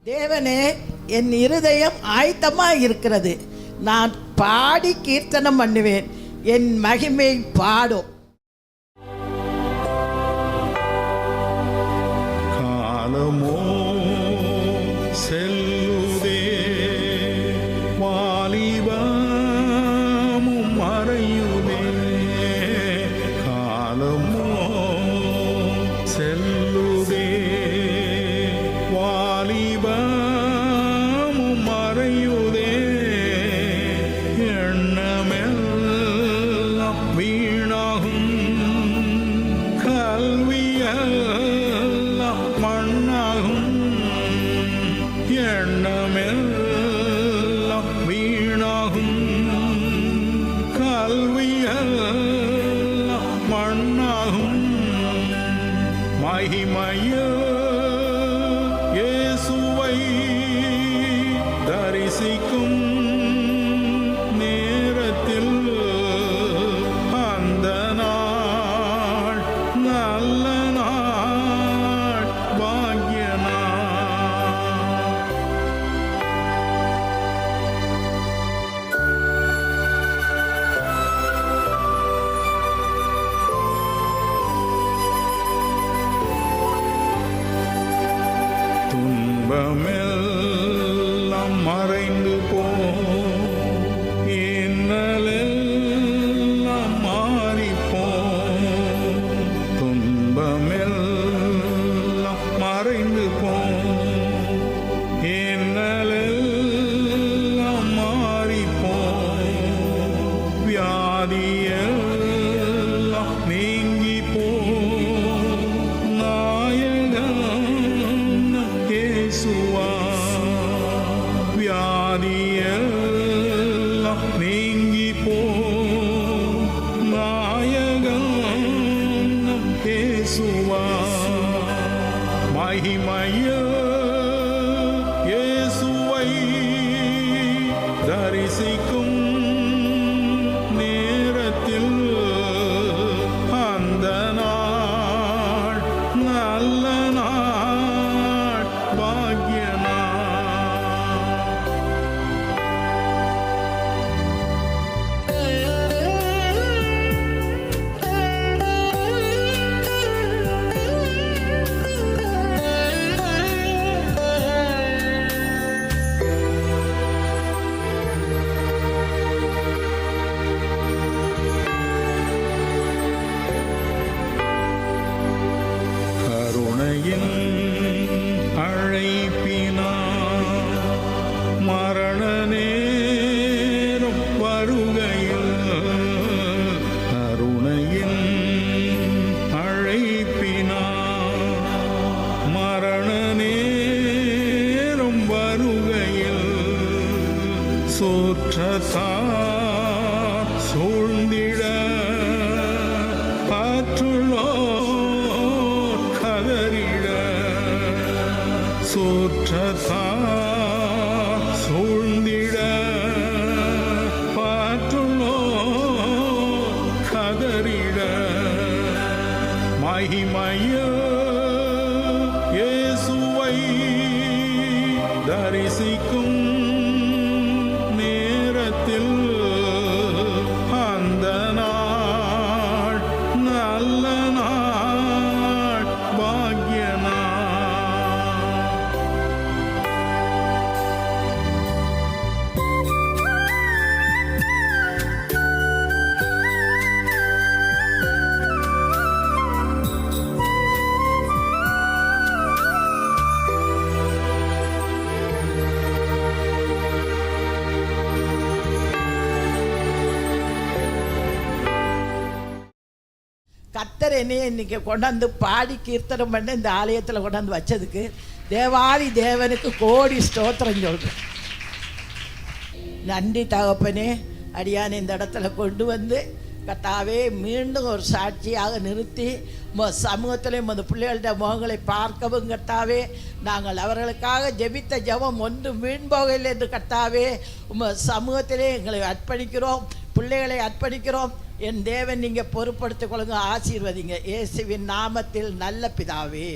தேவனே, என் இருதயம் ஆயத்தமாக இருக்கிறது. நான் பாடி கீர்த்தனம் பண்ணுவேன், என் மகிமை பாடும். காலமோ செல்லுதே, வாலிபமும் மறையுதே. காலமோ செல்லுதே, வாலிபமும் மறையுதே. எண்ணமெல்லாம் வீணாகும், கல்வியெல்லாம் மண்ணாகும். எண்ணமெல்லாம் வீணாகும், கல்வியெல்லாம் மண்ணாகும். மகிமையோ இயேசுவை தரிசிக்கும் நேரத்தில் அந்த நாள் நல்ல நாள், பாக்கிய நாள். துன்பமெல்லாம் மறைந்து போம், இன்னலெல்லாம் மாறிப்போம். துன்பமெல்லாம் மறைந்து போம், இன்னலெல்லாம் மாறிப்போம். வியாதியெல்லாம் நீங்கி போம், நாயகன் இயேசுவா. வியாதியெல்லாம் நீங்கி போம், நாயகன் இயேசுவா. மகிமையோ இயேசுவை தரிசிக்கும் நேரத்தில் அந்த நாள் நல்ல நாள், பாக்கிய நாள். கருணையின் அழைப்பினார் மரண நேரம் வருகையில். கருணையின் அழைப்பினார் மரண நேரம் வருகையில். சூற்றத்தார் சூழ்ந்திட காற்றுள்ளோர் கதறிட. சூற்றத்தார் சூழ்ந்திட காற்றுள்ளோர் கதறிட. மகிமையோ இயேசுவை தரிசிக்கும் நேரத்தில் அந்த நாள் நல்ல நாள், பாக்கிய நாள். கர்த்தர் என்னைய இன்னைக்கு கொண்டாந்து பாடி கீர்த்தனம் பண்ண இந்த ஆலயத்தில் கொண்டாந்து வச்சதுக்கு தேவாதி தேவனுக்கு கோடி ஸ்தோத்திரம் சொல்கிறேன். நன்றி தகப்பனே. அடியான் இந்த இடத்துல கொண்டு வந்து கர்த்தாவே மீண்டும் ஒரு சாட்சியாக நிறுத்தி சமூகத்திலே அந்த பிள்ளைகளோட முகங்களை பார்க்கவும் கர்த்தாவே, நாங்கள் அவர்களுக்காக ஜெபித்த ஜெபம் ஒன்று வீண் போகவில்லை என்று கர்த்தாவே சமூகத்திலே எங்களை அர்ப்பணிக்கிறோம், பிள்ளைகளை அர்ப்பணிக்கிறோம். என் தேவன் நீங்கள் பொறுப்படுத்திக் கொள்ளுங்க, ஆசீர்வதிங்க. இயேசுவின் நாமத்தில் நல்ல பிதாவே.